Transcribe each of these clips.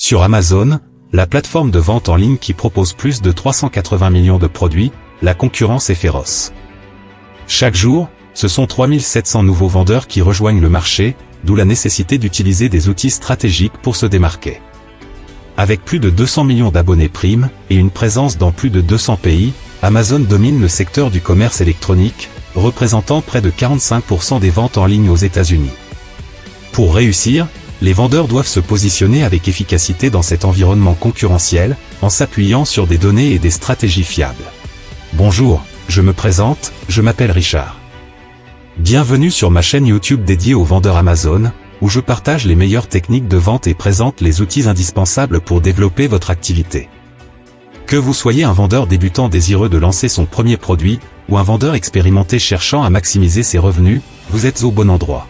Sur Amazon, la plateforme de vente en ligne qui propose plus de 380 millions de produits, la concurrence est féroce. Chaque jour, ce sont 3700 nouveaux vendeurs qui rejoignent le marché, d'où la nécessité d'utiliser des outils stratégiques pour se démarquer. Avec plus de 200 millions d'abonnés Prime et une présence dans plus de 200 pays, Amazon domine le secteur du commerce électronique, représentant près de 45% des ventes en ligne aux États-Unis. Pour réussir, les vendeurs doivent se positionner avec efficacité dans cet environnement concurrentiel, en s'appuyant sur des données et des stratégies fiables. Bonjour, je me présente, je m'appelle Richard. Bienvenue sur ma chaîne YouTube dédiée aux vendeurs Amazon, où je partage les meilleures techniques de vente et présente les outils indispensables pour développer votre activité. Que vous soyez un vendeur débutant désireux de lancer son premier produit, ou un vendeur expérimenté cherchant à maximiser ses revenus, vous êtes au bon endroit.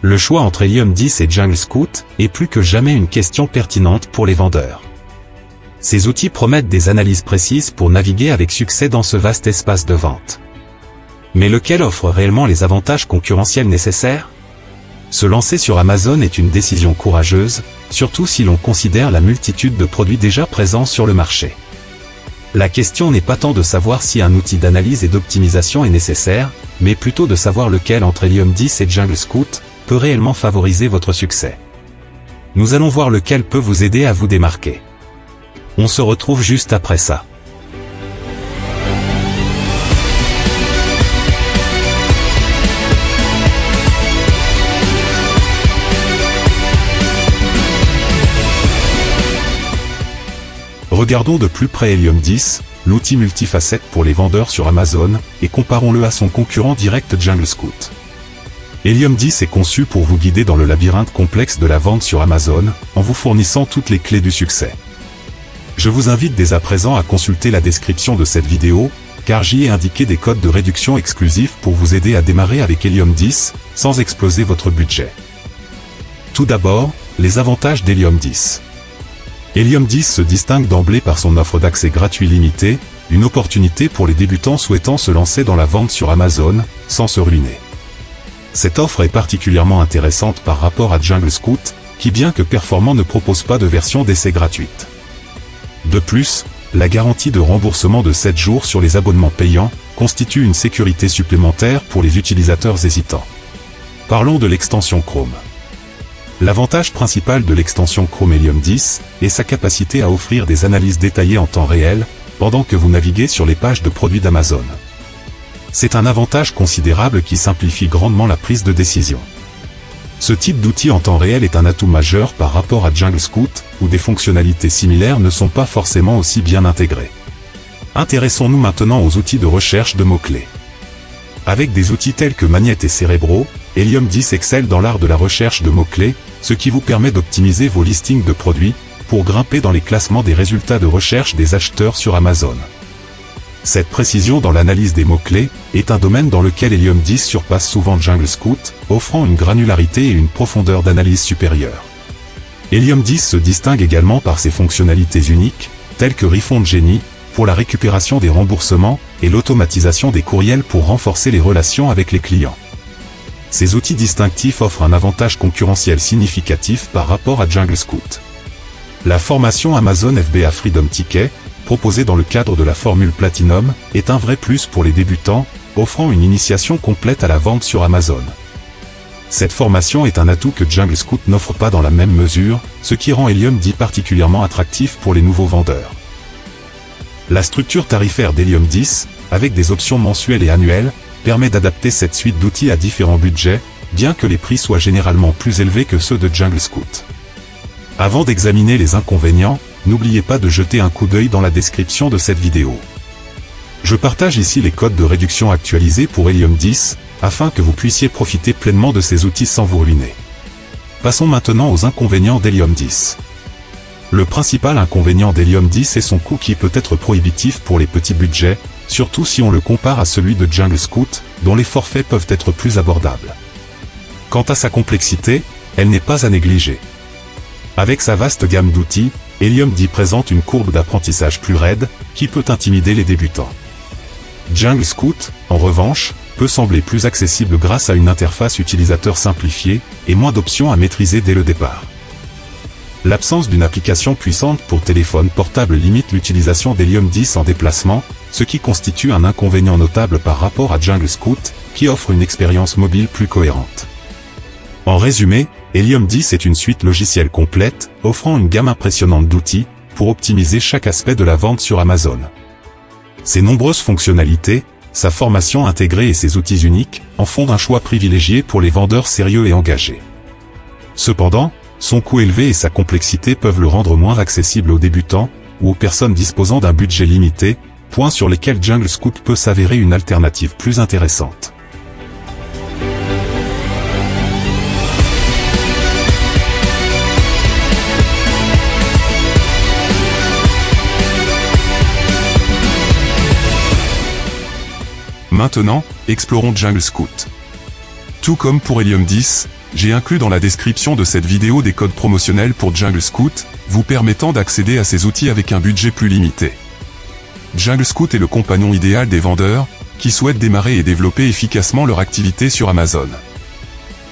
Le choix entre Helium 10 et Jungle Scout est plus que jamais une question pertinente pour les vendeurs. Ces outils promettent des analyses précises pour naviguer avec succès dans ce vaste espace de vente. Mais lequel offre réellement les avantages concurrentiels nécessaires ? Se lancer sur Amazon est une décision courageuse, surtout si l'on considère la multitude de produits déjà présents sur le marché. La question n'est pas tant de savoir si un outil d'analyse et d'optimisation est nécessaire, mais plutôt de savoir lequel entre Helium 10 et Jungle Scout peut réellement favoriser votre succès. Nous allons voir lequel peut vous aider à vous démarquer. On se retrouve juste après ça. Regardons de plus près Helium 10, l'outil multifacette pour les vendeurs sur Amazon, et comparons-le à son concurrent direct Jungle Scout. Helium 10 est conçu pour vous guider dans le labyrinthe complexe de la vente sur Amazon, en vous fournissant toutes les clés du succès. Je vous invite dès à présent à consulter la description de cette vidéo, car j'y ai indiqué des codes de réduction exclusifs pour vous aider à démarrer avec Helium 10, sans exploser votre budget. Tout d'abord, les avantages d'Helium 10. Helium 10 se distingue d'emblée par son offre d'accès gratuit limité, une opportunité pour les débutants souhaitant se lancer dans la vente sur Amazon, sans se ruiner. Cette offre est particulièrement intéressante par rapport à Jungle Scout, qui bien que performant ne propose pas de version d'essai gratuite. De plus, la garantie de remboursement de 7 jours sur les abonnements payants constitue une sécurité supplémentaire pour les utilisateurs hésitants. Parlons de l'extension Chrome. L'avantage principal de l'extension Chrome Helium 10 est sa capacité à offrir des analyses détaillées en temps réel, pendant que vous naviguez sur les pages de produits d'Amazon. C'est un avantage considérable qui simplifie grandement la prise de décision. Ce type d'outil en temps réel est un atout majeur par rapport à Jungle Scout, où des fonctionnalités similaires ne sont pas forcément aussi bien intégrées. Intéressons-nous maintenant aux outils de recherche de mots-clés. Avec des outils tels que Magnet et Cerebro, Helium 10 excelle dans l'art de la recherche de mots-clés, ce qui vous permet d'optimiser vos listings de produits, pour grimper dans les classements des résultats de recherche des acheteurs sur Amazon. Cette précision dans l'analyse des mots-clés est un domaine dans lequel Helium 10 surpasse souvent Jungle Scout, offrant une granularité et une profondeur d'analyse supérieure. Helium 10 se distingue également par ses fonctionnalités uniques, telles que Refund Genie, pour la récupération des remboursements, et l'automatisation des courriels pour renforcer les relations avec les clients. Ces outils distinctifs offrent un avantage concurrentiel significatif par rapport à Jungle Scout. La formation Amazon FBA Freedom Ticket, proposée dans le cadre de la formule Platinum, est un vrai plus pour les débutants, offrant une initiation complète à la vente sur Amazon. Cette formation est un atout que Jungle Scout n'offre pas dans la même mesure, ce qui rend Helium 10 particulièrement attractif pour les nouveaux vendeurs. La structure tarifaire d'Helium 10, avec des options mensuelles et annuelles, permet d'adapter cette suite d'outils à différents budgets, bien que les prix soient généralement plus élevés que ceux de Jungle Scout. Avant d'examiner les inconvénients, n'oubliez pas de jeter un coup d'œil dans la description de cette vidéo. Je partage ici les codes de réduction actualisés pour Helium 10, afin que vous puissiez profiter pleinement de ces outils sans vous ruiner. Passons maintenant aux inconvénients d'Helium 10. Le principal inconvénient d'Helium 10 est son coût qui peut être prohibitif pour les petits budgets, surtout si on le compare à celui de Jungle Scout, dont les forfaits peuvent être plus abordables. Quant à sa complexité, elle n'est pas à négliger. Avec sa vaste gamme d'outils, Helium 10 présente une courbe d'apprentissage plus raide, qui peut intimider les débutants. Jungle Scout, en revanche, peut sembler plus accessible grâce à une interface utilisateur simplifiée, et moins d'options à maîtriser dès le départ. L'absence d'une application puissante pour téléphone portable limite l'utilisation d'Helium 10 en déplacement, ce qui constitue un inconvénient notable par rapport à Jungle Scout, qui offre une expérience mobile plus cohérente. En résumé, Helium 10 est une suite logicielle complète, offrant une gamme impressionnante d'outils, pour optimiser chaque aspect de la vente sur Amazon. Ses nombreuses fonctionnalités, sa formation intégrée et ses outils uniques, en font un choix privilégié pour les vendeurs sérieux et engagés. Cependant, son coût élevé et sa complexité peuvent le rendre moins accessible aux débutants, ou aux personnes disposant d'un budget limité, points sur lesquels Jungle Scout peut s'avérer une alternative plus intéressante. Maintenant, explorons Jungle Scout. Tout comme pour Helium 10, j'ai inclus dans la description de cette vidéo des codes promotionnels pour Jungle Scout, vous permettant d'accéder à ces outils avec un budget plus limité. Jungle Scout est le compagnon idéal des vendeurs, qui souhaitent démarrer et développer efficacement leur activité sur Amazon.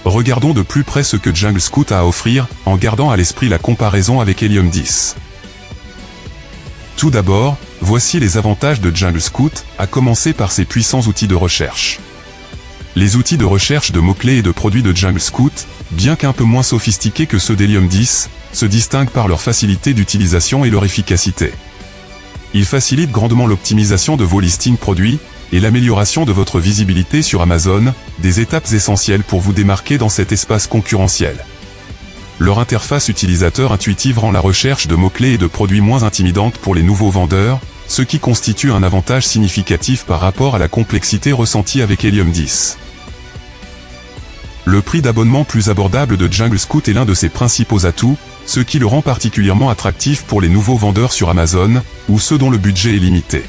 Regardons de plus près ce que Jungle Scout a à offrir, en gardant à l'esprit la comparaison avec Helium 10. Tout d'abord, voici les avantages de Jungle Scout, à commencer par ses puissants outils de recherche. Les outils de recherche de mots-clés et de produits de Jungle Scout, bien qu'un peu moins sophistiqués que ceux d'Helium 10, se distinguent par leur facilité d'utilisation et leur efficacité. Ils facilitent grandement l'optimisation de vos listings produits, et l'amélioration de votre visibilité sur Amazon, des étapes essentielles pour vous démarquer dans cet espace concurrentiel. Leur interface utilisateur intuitive rend la recherche de mots-clés et de produits moins intimidante pour les nouveaux vendeurs, ce qui constitue un avantage significatif par rapport à la complexité ressentie avec Helium 10. Le prix d'abonnement plus abordable de Jungle Scout est l'un de ses principaux atouts, ce qui le rend particulièrement attractif pour les nouveaux vendeurs sur Amazon, ou ceux dont le budget est limité.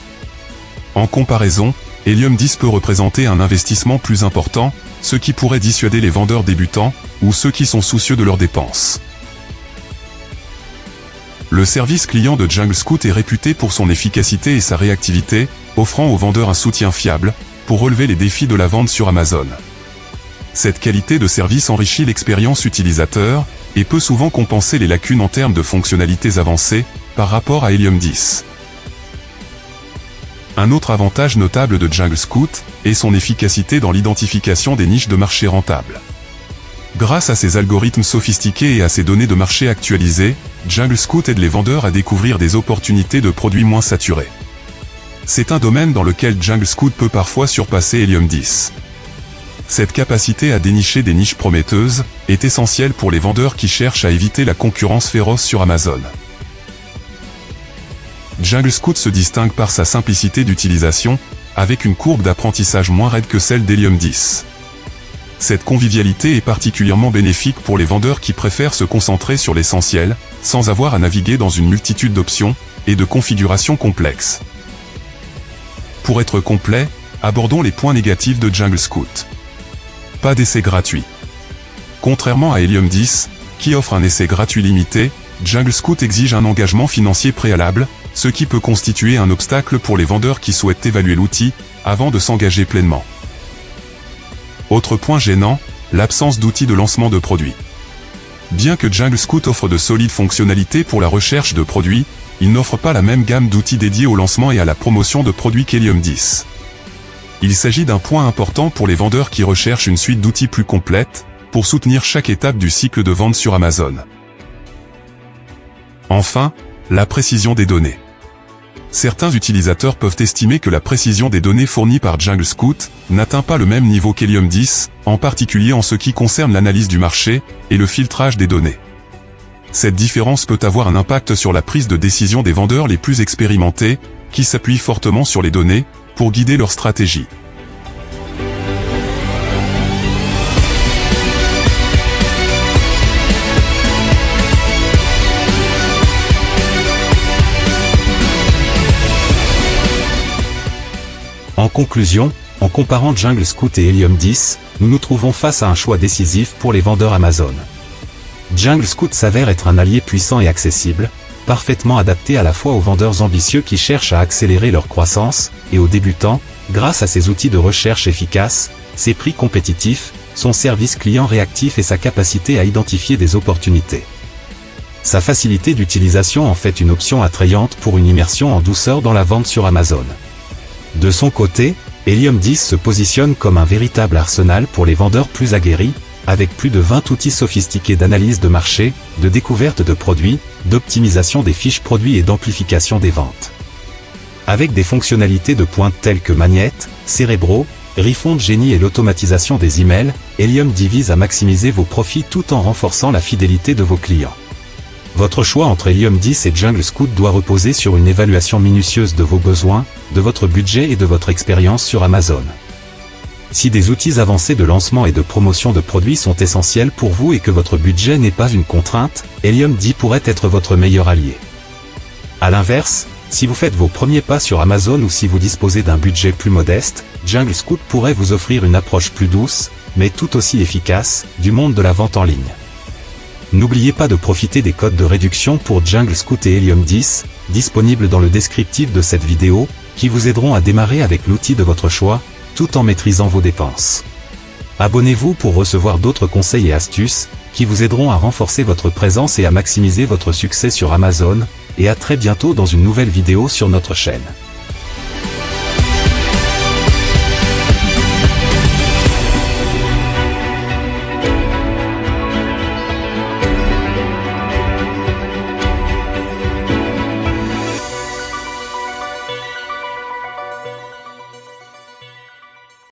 En comparaison, Helium 10 peut représenter un investissement plus important, ce qui pourrait dissuader les vendeurs débutants, ou ceux qui sont soucieux de leurs dépenses. Le service client de Jungle Scout est réputé pour son efficacité et sa réactivité, offrant aux vendeurs un soutien fiable, pour relever les défis de la vente sur Amazon. Cette qualité de service enrichit l'expérience utilisateur, et peut souvent compenser les lacunes en termes de fonctionnalités avancées, par rapport à Helium 10. Un autre avantage notable de Jungle Scout est son efficacité dans l'identification des niches de marché rentables. Grâce à ses algorithmes sophistiqués et à ses données de marché actualisées, Jungle Scout aide les vendeurs à découvrir des opportunités de produits moins saturés. C'est un domaine dans lequel Jungle Scout peut parfois surpasser Helium 10. Cette capacité à dénicher des niches prometteuses est essentielle pour les vendeurs qui cherchent à éviter la concurrence féroce sur Amazon. Jungle Scout se distingue par sa simplicité d'utilisation, avec une courbe d'apprentissage moins raide que celle d'Helium 10. Cette convivialité est particulièrement bénéfique pour les vendeurs qui préfèrent se concentrer sur l'essentiel, sans avoir à naviguer dans une multitude d'options et de configurations complexes. Pour être complet, abordons les points négatifs de Jungle Scout. Pas d'essai gratuit. Contrairement à Helium 10, qui offre un essai gratuit limité, Jungle Scout exige un engagement financier préalable, ce qui peut constituer un obstacle pour les vendeurs qui souhaitent évaluer l'outil, avant de s'engager pleinement. Autre point gênant, l'absence d'outils de lancement de produits. Bien que Jungle Scout offre de solides fonctionnalités pour la recherche de produits, il n'offre pas la même gamme d'outils dédiés au lancement et à la promotion de produits qu'Helium 10. Il s'agit d'un point important pour les vendeurs qui recherchent une suite d'outils plus complète, pour soutenir chaque étape du cycle de vente sur Amazon. Enfin, la précision des données. Certains utilisateurs peuvent estimer que la précision des données fournies par Jungle Scout n'atteint pas le même niveau qu'Helium 10, en particulier en ce qui concerne l'analyse du marché et le filtrage des données. Cette différence peut avoir un impact sur la prise de décision des vendeurs les plus expérimentés, qui s'appuient fortement sur les données pour guider leur stratégie. En conclusion, en comparant Jungle Scout et Helium 10, nous nous trouvons face à un choix décisif pour les vendeurs Amazon. Jungle Scout s'avère être un allié puissant et accessible, parfaitement adapté à la fois aux vendeurs ambitieux qui cherchent à accélérer leur croissance, et aux débutants, grâce à ses outils de recherche efficaces, ses prix compétitifs, son service client réactif et sa capacité à identifier des opportunités. Sa facilité d'utilisation en fait une option attrayante pour une immersion en douceur dans la vente sur Amazon. De son côté, Helium 10 se positionne comme un véritable arsenal pour les vendeurs plus aguerris, avec plus de 20 outils sophistiqués d'analyse de marché, de découverte de produits, d'optimisation des fiches produits et d'amplification des ventes. Avec des fonctionnalités de pointe telles que Magnette, Cerebro, Refund Genie et l'automatisation des emails, Helium 10 vise à maximiser vos profits tout en renforçant la fidélité de vos clients. Votre choix entre Helium 10 et Jungle Scout doit reposer sur une évaluation minutieuse de vos besoins, de votre budget et de votre expérience sur Amazon. Si des outils avancés de lancement et de promotion de produits sont essentiels pour vous et que votre budget n'est pas une contrainte, Helium 10 pourrait être votre meilleur allié. À l'inverse, si vous faites vos premiers pas sur Amazon ou si vous disposez d'un budget plus modeste, Jungle Scout pourrait vous offrir une approche plus douce, mais tout aussi efficace, du monde de la vente en ligne. N'oubliez pas de profiter des codes de réduction pour Jungle Scout et Helium 10, disponibles dans le descriptif de cette vidéo, qui vous aideront à démarrer avec l'outil de votre choix, tout en maîtrisant vos dépenses. Abonnez-vous pour recevoir d'autres conseils et astuces, qui vous aideront à renforcer votre présence et à maximiser votre succès sur Amazon, et à très bientôt dans une nouvelle vidéo sur notre chaîne.